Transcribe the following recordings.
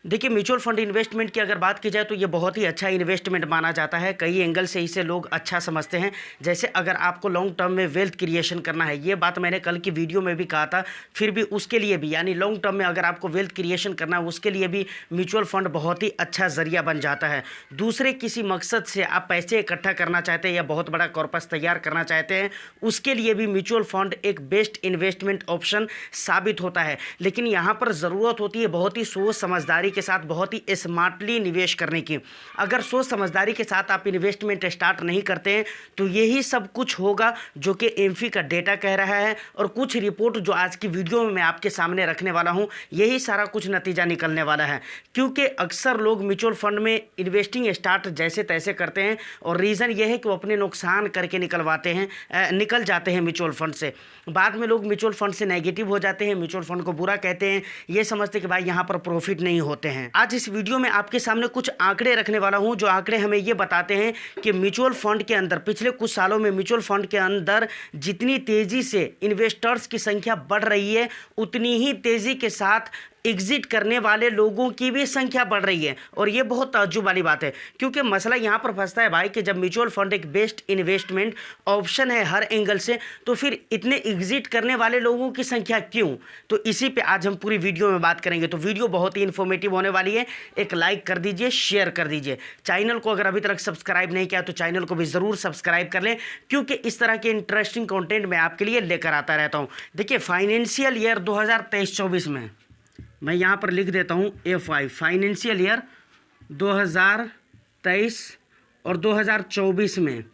देखिए, mutual fund investment की अगर बात की जाए तो ये बहुत ही अच्छा इन्वेस्टमेंट माना जाता है। कई एंगल से इसे लोग अच्छा समझते हैं। जैसे अगर आपको लॉन्ग टर्म में वेल्थ क्रिएशन करना है, ये बात मैंने कल की वीडियो में भी कहा था, फिर भी उसके लिए भी यानी लॉन्ग टर्म में अगर आपको वेल्थ क्रिएशन करना है उसके लिए भी म्यूचुअल फंड बहुत ही अच्छा जरिया बन जाता है। दूसरे किसी मकसद से आप पैसे इकट्ठा करना चाहते हैं या बहुत बड़ा कॉर्पस तैयार करना चाहते हैं, उसके लिए भी म्यूचुअल फंड एक बेस्ट इन्वेस्टमेंट ऑप्शन साबित होता है। लेकिन यहाँ पर ज़रूरत होती है बहुत ही सोच समझदारी के साथ, बहुत ही स्मार्टली निवेश करने की। अगर सोच समझदारी के साथ आप इन्वेस्टमेंट स्टार्ट नहीं करते हैं तो यही सब कुछ होगा जो कि एमफी का डेटा कह रहा है और कुछ रिपोर्ट जो आज की वीडियो में मैं आपके सामने रखने वाला हूं, यही सारा कुछ नतीजा निकलने वाला है। क्योंकि अक्सर लोग म्यूचुअल फंड में इन्वेस्टिंग स्टार्ट जैसे तैसे करते हैं और रीज़न ये है कि वो अपने नुकसान करके निकल जाते हैं म्यूचुअल फंड से। बाद में लोग म्यूचुअल फंड से नेगेटिव हो जाते हैं, म्यूचुअल फंड को बुरा कहते हैं, ये समझते हैं कि भाई यहाँ पर प्रॉफिट नहीं होते हैं। आज इस वीडियो में आपके सामने कुछ आंकड़े रखने वाला हूं जो आंकड़े हमें ये बताते हैं कि म्यूचुअल फंड के अंदर पिछले कुछ सालों में म्यूचुअल फंड के अंदर जितनी तेजी से इन्वेस्टर्स की संख्या बढ़ रही है, उतनी ही तेजी के साथ एग्जिट करने वाले लोगों की भी संख्या बढ़ रही है। और ये बहुत ताज्जुब वाली बात है, क्योंकि मसला यहाँ पर फंसता है भाई कि जब म्यूचुअल फंड एक बेस्ट इन्वेस्टमेंट ऑप्शन है हर एंगल से, तो फिर इतने एग्जिट करने वाले लोगों की संख्या क्यों? तो इसी पे आज हम पूरी वीडियो में बात करेंगे। तो वीडियो बहुत ही इन्फॉर्मेटिव होने वाली है। एक लाइक कर दीजिए, शेयर कर दीजिए। चैनल को अगर अभी तक सब्सक्राइब नहीं किया तो चैनल को भी ज़रूर सब्सक्राइब कर लें, क्योंकि इस तरह के इंटरेस्टिंग कंटेंट मैं आपके लिए लेकर आता रहता हूँ। देखिए, फाइनेंशियल ईयर 2023-24 में मैं यहाँ पर लिख देता हूँ FY फाइनेंशियल ईयर 2023 और 2024 में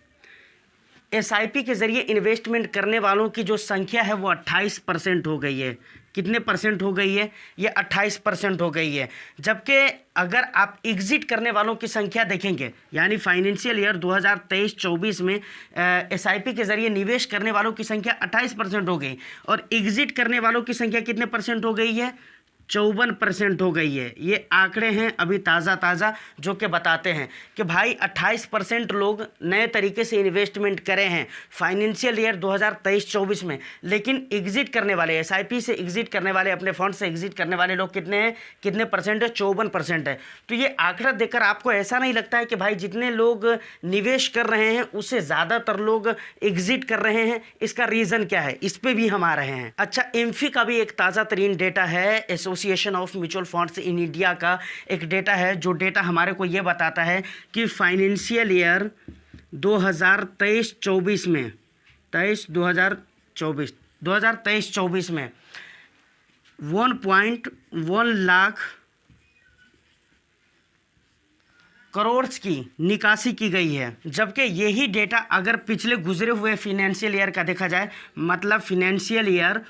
SIP के ज़रिए इन्वेस्टमेंट करने वालों की जो संख्या है वो 28% हो गई है। कितने परसेंट हो गई है? ये 28% हो गई है। जबकि अगर आप एग्जिट करने वालों की संख्या देखेंगे, यानी फाइनेंशियल ईयर 2023-24 में SIP के ज़रिए निवेश करने वालों की संख्या 28% हो गई और एग्जिट करने वालों की संख्या कितने परसेंट हो गई है? 54% हो गई है। ये आंकड़े हैं अभी ताज़ा जो कि बताते हैं कि भाई 28% लोग नए तरीके से इन्वेस्टमेंट करे हैं फाइनेंशियल ईयर 2023-24 में, लेकिन एग्जिट करने वाले SIP से एग्जिट करने वाले, अपने फंड से एग्जिट करने वाले लोग कितने हैं? कितने परसेंट है? 54% है। तो ये आंकड़ा देखकर आपको ऐसा नहीं लगता है कि भाई जितने लोग निवेश कर रहे हैं उससे ज़्यादातर लोग एग्जिट कर रहे हैं? इसका रीज़न क्या है, इस पर भी हम आ रहे हैं। अच्छा, एमफी का भी एक ताज़ा तरीन डेटा है, association of mutual funds in India का एक डेटा है, जो डेटा हमारे को ये बताता है कि फाइनेंशियल ईयर 2023-24 में 2023-24 में 1.1 लाख करोड़ की निकासी की गई है। जबकि यही डेटा अगर पिछले गुजरे हुए फिनेंशियल ईयर का देखा जाए, मतलब फिनेंशियल ईयर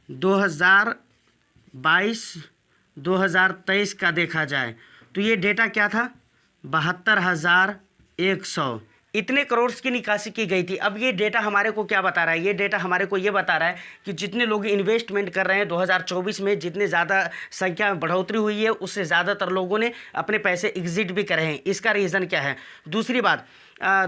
2022-2023 का देखा जाए, तो ये डेटा क्या था? 72,100 इतने करोड़ की निकासी की गई थी। अब ये डेटा हमारे को क्या बता रहा है? ये डेटा हमारे को ये बता रहा है कि जितने लोग इन्वेस्टमेंट कर रहे हैं 2024 में, जितने ज़्यादा संख्या में बढ़ोतरी हुई है, उससे ज़्यादातर लोगों ने अपने पैसे एग्जिट भी करे हैं। इसका रीज़न क्या है? दूसरी बात,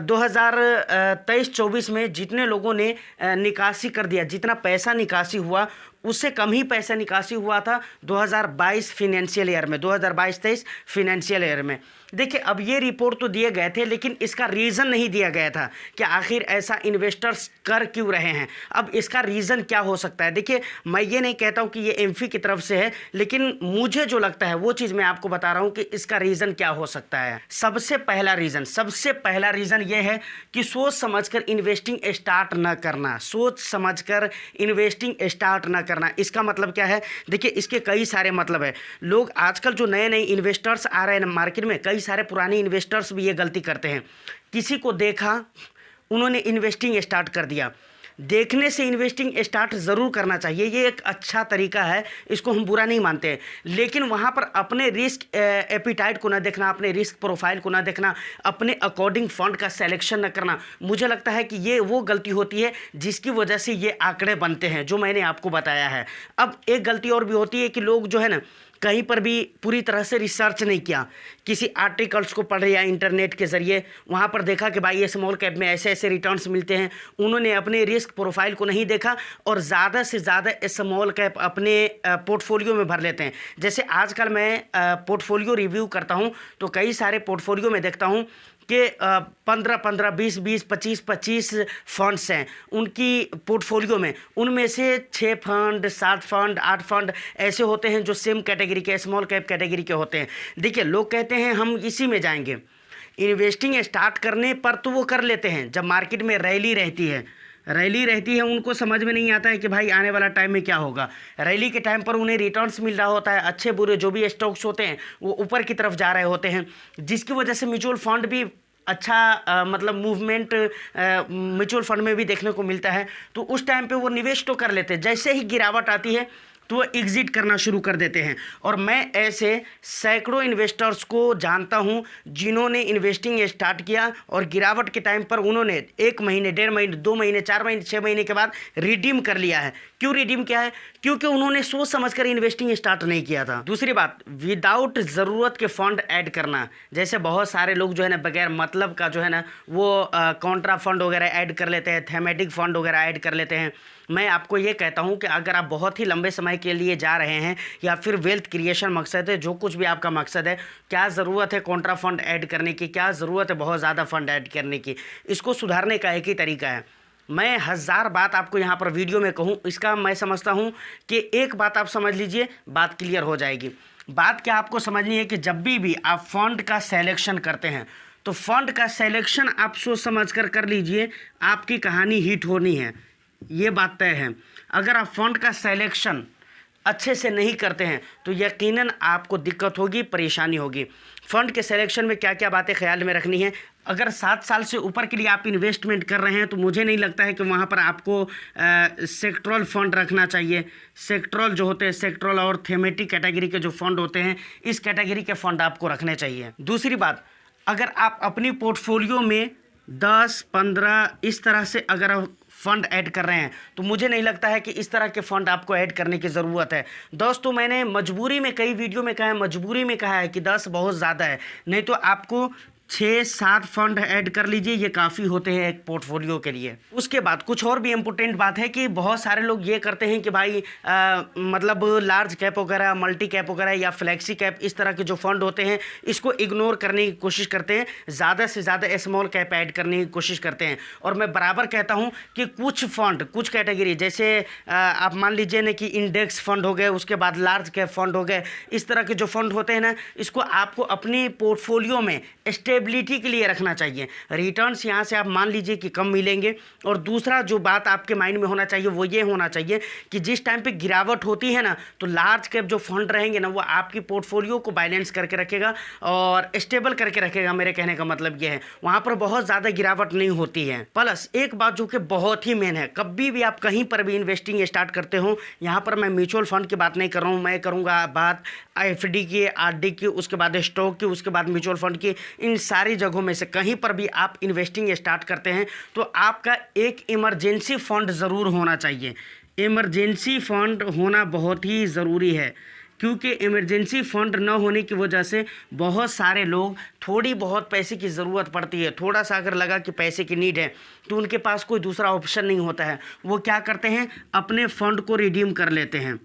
2023-24 में जितने लोगों ने निकासी कर दिया, जितना पैसा निकासी हुआ उससे कम ही पैसा निकासी हुआ था 2022 फिनेंशियल ईयर में, 2022-23 फिनेंशियल ईयर में। देखिए, अब ये रिपोर्ट तो दिए गए थे, लेकिन इसका रीज़न नहीं दिया गया था कि आखिर ऐसा इन्वेस्टर्स कर क्यों रहे हैं। अब इसका रीज़न क्या हो सकता है? देखिए, मैं ये नहीं कहता हूँ कि ये एमफी की तरफ से है, लेकिन मुझे जो लगता है वो चीज़ मैं आपको बता रहा हूँ कि इसका रीज़न क्या हो सकता है। सबसे पहला रीज़न ये है कि सोच समझकर इन्वेस्टिंग स्टार्ट न करना। सोच समझकर इन्वेस्टिंग स्टार्ट न करना, इसका मतलब क्या है? देखिए, इसके कई सारे मतलब है। लोग आजकल जो नए इन्वेस्टर्स आ रहे हैं मार्केट में, कई सारे पुराने इन्वेस्टर्स भी ये गलती करते हैं। किसी को देखा, उन्होंने इन्वेस्टिंग स्टार्ट कर दिया। देखने से इन्वेस्टिंग स्टार्ट ज़रूर करना चाहिए, ये एक अच्छा तरीका है, इसको हम बुरा नहीं मानते हैं। लेकिन वहाँ पर अपने रिस्क एपिटाइट को ना देखना, अपने रिस्क प्रोफाइल को ना देखना, अपने अकॉर्डिंग फंड का सिलेक्शन न करना, मुझे लगता है कि ये वो गलती होती है जिसकी वजह से ये आंकड़े बनते हैं जो मैंने आपको बताया है। अब एक गलती और भी होती है कि लोग जो है ना कहीं पर भी पूरी तरह से रिसर्च नहीं किया, किसी आर्टिकल्स को पढ़े या इंटरनेट के ज़रिए वहाँ पर देखा कि भाई ये स्मॉल कैप में ऐसे ऐसे रिटर्न्स मिलते हैं, उन्होंने अपने रिस्क प्रोफाइल को नहीं देखा और ज़्यादा से ज़्यादा स्मॉल कैप अपने पोर्टफोलियो में भर लेते हैं। जैसे आजकल मैं पोर्टफोलियो रिव्यू करता हूँ तो कई सारे पोर्टफोलियो में देखता हूँ कि 15-15, 20-20, 25-25 फंड्स हैं उनकी पोर्टफोलियो में, उनमें से 6 फंड, 7 फंड, 8 फंड ऐसे होते हैं जो सेम कैटेगरी के, स्मॉल कैप कैटेगरी के होते हैं। देखिए, लोग कहते हैं हम इसी में जाएंगे, इन्वेस्टिंग स्टार्ट करने पर तो वो कर लेते हैं, जब मार्केट में रैली रहती है उनको समझ में नहीं आता है कि भाई आने वाला टाइम में क्या होगा। रैली के टाइम पर उन्हें रिटर्न्स मिल रहा होता है, अच्छे बुरे जो भी स्टॉक्स होते हैं वो ऊपर की तरफ जा रहे होते हैं, जिसकी वजह से म्यूचुअल फंड भी अच्छा मतलब मूवमेंट म्यूचुअल फंड में भी देखने को मिलता है। तो उस टाइम पे वो निवेश तो कर लेते हैं, जैसे ही गिरावट आती है तो वो एग्ज़िट करना शुरू कर देते हैं। और मैं ऐसे सैकड़ों इन्वेस्टर्स को जानता हूं जिन्होंने इन्वेस्टिंग स्टार्ट किया और गिरावट के टाइम पर उन्होंने 1 महीने, 1.5 महीने, 2 महीने, 4 महीने, 6 महीने के बाद रिडीम कर लिया है। क्यों रिडीम किया है? क्योंकि उन्होंने सोच समझकर इन्वेस्टिंग स्टार्ट नहीं किया था। दूसरी बात, विदाउट ज़रूरत के फंड ऐड करना। जैसे बहुत सारे लोग जो है ना बगैर मतलब का जो है ना वो कॉन्ट्रा फंड वगैरह ऐड कर लेते हैं, थेमेटिक फंड वगैरह ऐड कर लेते हैं। मैं आपको ये कहता हूँ कि अगर आप बहुत ही लंबे समय के लिए जा रहे हैं या फिर वेल्थ क्रिएशन मकसद है, जो कुछ भी आपका मकसद है, क्या ज़रूरत है कॉन्ट्रा फंड ऐड करने की, क्या ज़रूरत है बहुत ज़्यादा फंड ऐड करने की? इसको सुधारने का एक ही तरीका है। मैं 1000 बात आपको यहाँ पर वीडियो में कहूँ, इसका मैं समझता हूँ कि एक बात आप समझ लीजिए, बात क्लियर हो जाएगी। बात क्या आपको समझनी है कि जब भी आप फंड का सेलेक्शन करते हैं तो फंड का सेलेक्शन आप सोच समझ कर लीजिए, आपकी कहानी हिट होनी है, ये बात तय है। अगर आप फंड का सिलेक्शन अच्छे से नहीं करते हैं तो यकीनन आपको दिक्कत होगी, परेशानी होगी। फंड के सिलेक्शन में क्या क्या बातें ख्याल में रखनी है। अगर 7 साल से ऊपर के लिए आप इन्वेस्टमेंट कर रहे हैं तो मुझे नहीं लगता है कि वहाँ पर आपको सेक्टरल फंड रखना चाहिए। सेक्टरल जो होते हैं, सेक्टरल और थीमेटिक कैटेगरी के जो फंड होते हैं, इस कैटेगरी के फंड आपको रखने चाहिए। दूसरी बात, अगर आप अपनी पोर्टफोलियो में 10, 15 इस तरह से अगर आप फ़ंड ऐड कर रहे हैं तो मुझे नहीं लगता है कि इस तरह के फ़ंड आपको ऐड करने की ज़रूरत है। दोस्तों, मैंने मजबूरी में कई वीडियो में कहा है, मजबूरी में कहा है कि 10 बहुत ज़्यादा है, नहीं तो आपको 6-7 फंड ऐड कर लीजिए, ये काफ़ी होते हैं एक पोर्टफोलियो के लिए। उसके बाद कुछ और भी इम्पोर्टेंट बात है कि बहुत सारे लोग ये करते हैं कि भाई मतलब लार्ज कैप वगैरह, मल्टी कैप वगैरह या फ्लैक्सी कैप, इस तरह के जो फंड होते हैं इसको इग्नोर करने की कोशिश करते हैं, ज़्यादा से ज़्यादा स्मॉल कैप ऐड करने की कोशिश करते हैं। और मैं बराबर कहता हूँ कि कुछ फंड, कुछ कैटेगरी, जैसे आप मान लीजिए ना कि इंडेक्स फंड हो गए, उसके बाद लार्ज कैप फंड हो गए, इस तरह के जो फंड होते हैं ना, इसको आपको अपनी पोर्टफोलियो में स्टेबिलिटी के लिए रखना चाहिए। रिटर्न्स यहाँ से आप मान लीजिए कि कम मिलेंगे। और दूसरा जो बात आपके माइंड में होना चाहिए वो ये होना चाहिए कि जिस टाइम पे गिरावट होती है ना, तो लार्ज कैप जो फंड रहेंगे ना, वो आपकी पोर्टफोलियो को बैलेंस करके रखेगा और स्टेबल करके रखेगा। मेरे कहने का मतलब ये है, वहाँ पर बहुत ज़्यादा गिरावट नहीं होती है। प्लस एक बात जो कि बहुत ही मेन है, कभी भी आप कहीं पर भी इन्वेस्टिंग स्टार्ट करते हो, यहाँ पर मैं म्यूचुअल फंड की बात नहीं कर रहा हूँ, मैं करूँगा बात एफडी की, आरडी की, उसके बाद स्टॉक की, उसके बाद म्यूचुअल फंड की। इन सारी जगहों में से कहीं पर भी आप इन्वेस्टिंग स्टार्ट करते हैं तो आपका एक इमरजेंसी फंड ज़रूर होना चाहिए। इमरजेंसी फंड होना बहुत ही ज़रूरी है, क्योंकि इमरजेंसी फंड न होने की वजह से बहुत सारे लोग, थोड़ी बहुत पैसे की ज़रूरत पड़ती है, थोड़ा सा अगर लगा कि पैसे की नीड है तो उनके पास कोई दूसरा ऑप्शन नहीं होता है, वो क्या करते हैं, अपने फ़ंड को रिडीम कर लेते हैं।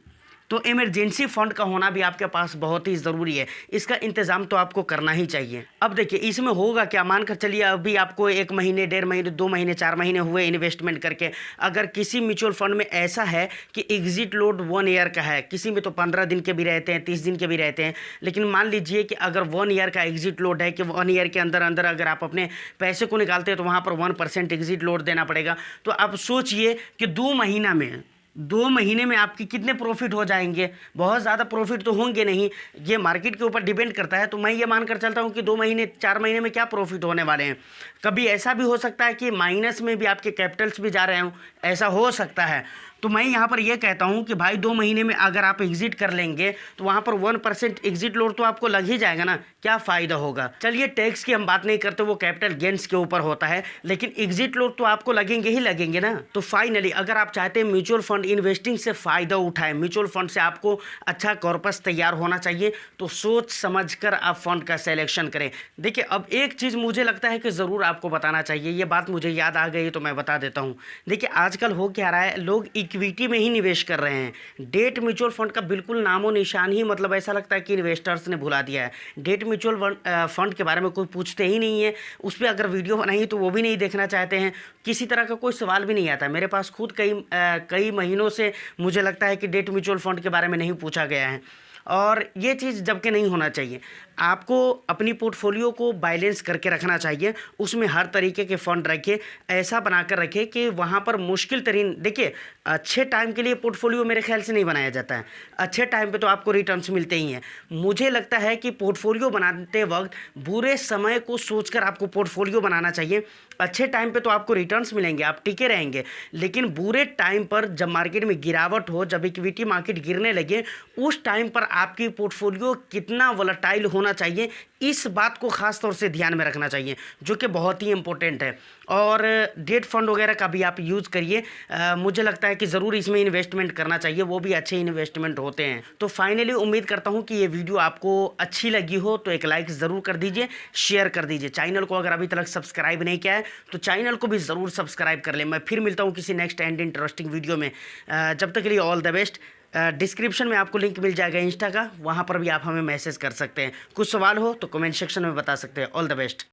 तो इमरजेंसी फंड का होना भी आपके पास बहुत ही ज़रूरी है, इसका इंतज़ाम तो आपको करना ही चाहिए। अब देखिए इसमें होगा क्या, मानकर चलिए अभी आपको 1 महीने, 1.5 महीने, 2 महीने, 4 महीने हुए इन्वेस्टमेंट करके, अगर किसी म्यूचुअल फंड में ऐसा है कि एग्जिट लोड 1 ईयर का है, किसी में तो 15 दिन के भी रहते हैं, 30 दिन के भी रहते हैं, लेकिन मान लीजिए कि अगर 1 ईयर का एग्जिट लोड है कि 1 ईयर के अंदर अंदर अगर आप अपने पैसे को निकालते हैं तो वहाँ पर 1% एग्जिट लोड देना पड़ेगा। तो आप सोचिए कि 2 महीने में आपकी कितने प्रॉफिट हो जाएंगे। बहुत ज़्यादा प्रॉफिट तो होंगे नहीं, ये मार्केट के ऊपर डिपेंड करता है। तो मैं ये मानकर चलता हूँ कि 2 महीने, 4 महीने में क्या प्रॉफिट होने वाले हैं। कभी ऐसा भी हो सकता है कि माइनस में भी आपके कैपिटल्स भी जा रहे हों, ऐसा हो सकता है। तो मैं यहाँ पर ये कहता हूँ कि भाई 2 महीने में अगर आप एग्जिट कर लेंगे तो वहाँ पर 1% एग्जिट लोड तो आपको लग ही जाएगा ना, क्या फ़ायदा होगा। चलिए टैक्स की हम बात नहीं करते, वो कैपिटल गेन्स के ऊपर होता है, लेकिन एग्जिट लोड तो आपको लगेंगे ही लगेंगे ना। तो फाइनली अगर आप चाहते हैं म्यूचुअल फंड इन्वेस्टिंग से फ़ायदा उठाएं, म्यूचुअल फंड से आपको अच्छा कॉर्पस तैयार होना चाहिए, तो सोच समझ कर आप फंड का सिलेक्शन करें। देखिए अब एक चीज़ मुझे लगता है कि ज़रूर आपको बताना चाहिए, ये बात मुझे याद आ गई तो मैं बता देता हूँ। देखिए आजकल हो क्या रहा है, लोग इक्विटी में ही निवेश कर रहे हैं। डेट म्यूचुअल फंड का बिल्कुल नामो निशान ही, मतलब ऐसा लगता है कि इन्वेस्टर्स ने भुला दिया है। डेट म्यूचुअल फंड के बारे में कोई पूछते ही नहीं है, उस पर अगर वीडियो बनाई तो वो भी नहीं देखना चाहते हैं, किसी तरह का कोई सवाल भी नहीं आता। मेरे पास खुद कई महीनों से मुझे लगता है कि डेट म्यूचुअल फंड के बारे में नहीं पूछा गया है, और ये चीज़ जबकि नहीं होना चाहिए। आपको अपनी पोर्टफोलियो को बैलेंस करके रखना चाहिए, उसमें हर तरीके के फ़ंड रखिए, ऐसा बनाकर रखिए कि वहाँ पर मुश्किल तरीन, देखिए अच्छे टाइम के लिए पोर्टफोलियो मेरे ख्याल से नहीं बनाया जाता है, अच्छे टाइम पे तो आपको रिटर्न्स मिलते ही हैं। मुझे लगता है कि पोर्टफोलियो बनाते वक्त बुरे समय को सोचकर आपको पोर्टफोलियो बनाना चाहिए। अच्छे टाइम पे तो आपको रिटर्न्स मिलेंगे, आप टिके रहेंगे, लेकिन बुरे टाइम पर जब मार्केट में गिरावट हो, जब इक्विटी मार्केट गिरने लगे, उस टाइम पर आपकी पोर्टफोलियो कितना वोलेटाइल होना चाहिए, इस बात को ख़ास तौर से ध्यान में रखना चाहिए, जो कि बहुत ही इंपॉर्टेंट है। और डेट फंड वगैरह का भी आप यूज़ करिए, मुझे लगता है कि ज़रूर इसमें इन्वेस्टमेंट करना चाहिए, वो भी अच्छे इन्वेस्टमेंट होते हैं। तो फाइनली उम्मीद करता हूँ कि ये वीडियो आपको अच्छी लगी हो, तो एक लाइक ज़रूर कर दीजिए, शेयर कर दीजिए। चैनल को अगर अभी तक सब्सक्राइब नहीं किया है तो चैनल को भी ज़रूर सब्सक्राइब कर लें। मैं फिर मिलता हूँ किसी नेक्स्ट एंड इंटरेस्टिंग वीडियो में, जब तक के लिए ऑल द बेस्ट। डिस्क्रिप्शन में आपको लिंक मिल जाएगा इंस्टा का, वहाँ पर भी आप हमें मैसेज कर सकते हैं। कुछ सवाल हो तो कमेंट सेक्शन में बता सकते हैं। All the best.